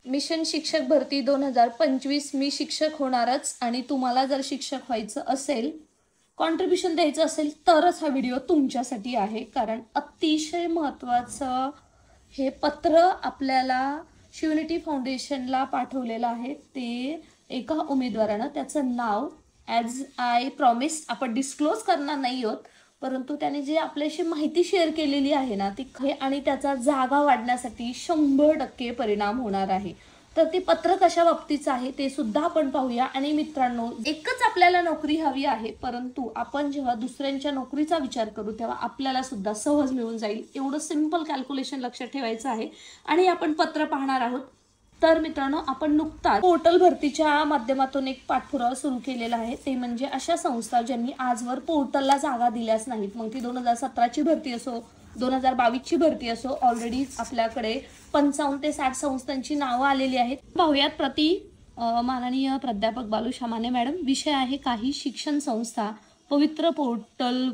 Mission शिक्षक भरती 2025 मी शिक्षक होणारच आणि तुम्हाला जर शिक्षक व्हायचं असेल, कॉन्ट्रीब्युशन द्यायचं असेल तरच हा व्हिडिओ तुमच्यासाठी आहे. कारण अतिशय महत्त्वाचं हे पत्र आपल्याला शिवनिटी फाउंडेशनला पाठवलेलं आहे. ते एका उमेदवारानं त्याचं नाव ॲज आय प्रॉमिस आपण डिस्क्लोज करणार नाही आहोत, परंतु त्याने जे आपल्याशी माहिती शेअर केलेली आहे ना ती आणि त्याचा जागा वाढण्यासाठी 100% परिणाम होणार आहे. तर ते पत्र कशा बाबतीचं आहे ते सुद्धा आपण पाहूया. आणि मित्रांनो, एकच आपल्याला नोकरी हवी आहे, परंतु आपण जेव्हा दुसऱ्यांच्या नोकरीचा विचार करू तेव्हा आपल्याला सुद्धा सहज मिळून जाईल एवढं सिंपल कॅल्क्युलेशन लक्षात ठेवायचं आहे. आणि आपण पत्र पाहणार आहोत. तर मित्रांनो, आपण नुकताच पोर्टल भरतीच्या माध्यमातून एक पाठपुरावा सुरू केलेला आहे. ते म्हणजे अशा संस्था ज्यांनी आजवर पोर्टलला जागा दिल्याच नाहीत. मग ती 2017ची भरती असो, 2022ची भरती असो, ऑलरेडी आपल्याकडे 55 ते 60 संस्थांची नावं आलेली आहेत. पाहूयात. माननीय प्राध्यापक बालू शामाने मॅडम. विषय आहे काही शिक्षण संस्था पवित्र पोर्टल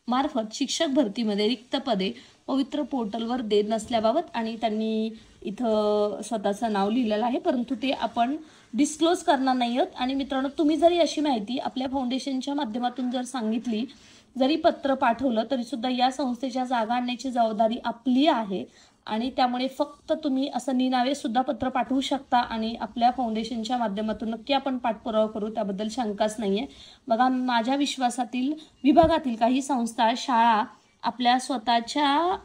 मार्फत शिक्षक भरतीमध्ये रिक्त पदे पवित्र पोर्टलवर देत नसल्याबाबत. आणि त्यांनी इथं स्वतःचं नाव लिहिलेलं आहे, परंतु ते आपण डिस्क्लोज करणार नाही आहोत. आणि मित्रांनो, तुम्ही जरी अशी माहिती आपल्या फाउंडेशनच्या माध्यमातून जर सांगितली, जरी पत्र पाठवलं, तरी सुद्धा या संस्थेच्या जागा आणण्याची जबाबदारी आपली आहे. आणि त्यामुळे फक्त तुम्ही असं निनावे सुद्धा पत्र पाठवू शकता आणि आपल्या फाउंडेशनच्या माध्यमातून नक्की आपण पाठपुरावा करू, त्याबद्दल शंकाच नाही आहे. बघा, माझ्या विश्वासातील विभागातील काही संस्था, शाळा आपल्या स्वतःच्या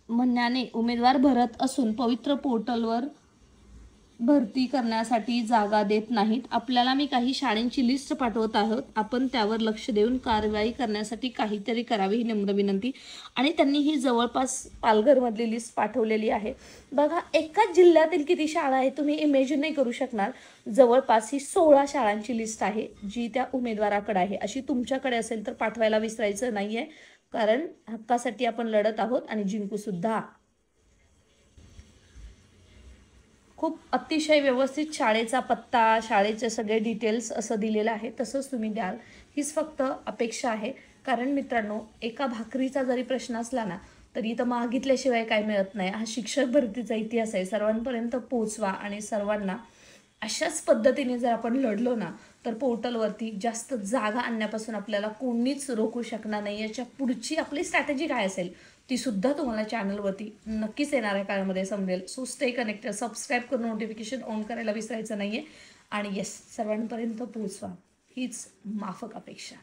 म्हणण्याने उमेदवार भरत असून पवित्र पोर्टलवर भरती करण्यासाठी जागा देत नाहीत. आपल्याला मी काही शाळांची लिस्ट पाठवत आहोत. आपण त्यावर लक्ष देऊन कारवाई करण्यासाठी काहीतरी करावी ही नम्र विनंती. आणि त्यांनी ही जवळपास पालघरमधली लिस्ट पाठवलेली आहे. बघा, एकाच जिल्ह्यातील किती शाळा आहे तुम्ही इमॅजिन नाही करू शकणार. जवळपास ही 16 शाळांची लिस्ट आहे जी त्या उमेदवाराकडे आहे. अशी तुमच्याकडे असेल तर पाठवायला विसरायचं नाही आहे, कारण हक्कासाठी आपण लढत आहोत आणि जिंकू सुद्धा. खूप अतिशय व्यवस्थित शाळेचा पत्ता, शाळेचे सगळे डिटेल्स असं दिलेलं आहे, तसंच तुम्ही द्याल हीच फक्त अपेक्षा आहे. कारण मित्रांनो, एका भाकरीचा जरी प्रश्न असला ना तरी इथं मागितल्याशिवाय काय मिळत नाही. हा शिक्षक भरतीचा इतिहास आहे. सर्वांपर्यंत पोहोचवा आणि सर्वांना अशाच पद्धतीने जर आपण लढलो ना तर पोर्टलवरती जास्त जागा आणण्यापासून आपल्याला कोणीच रोखू शकणार नाही. याच्या पुढची आपली स्ट्रॅटेजी काय असेल ती सुद्धा तुम्हाला चॅनलवरती नक्कीच येणाऱ्या काळामध्ये समजेल. सो स्टे कनेक्टेड, सबस्क्राईब करून नोटिफिकेशन ऑन करायला विसरायचं नाही आहे. आणि येस, सर्वांपर्यंत पोहोचवा हीच माफक अपेक्षा.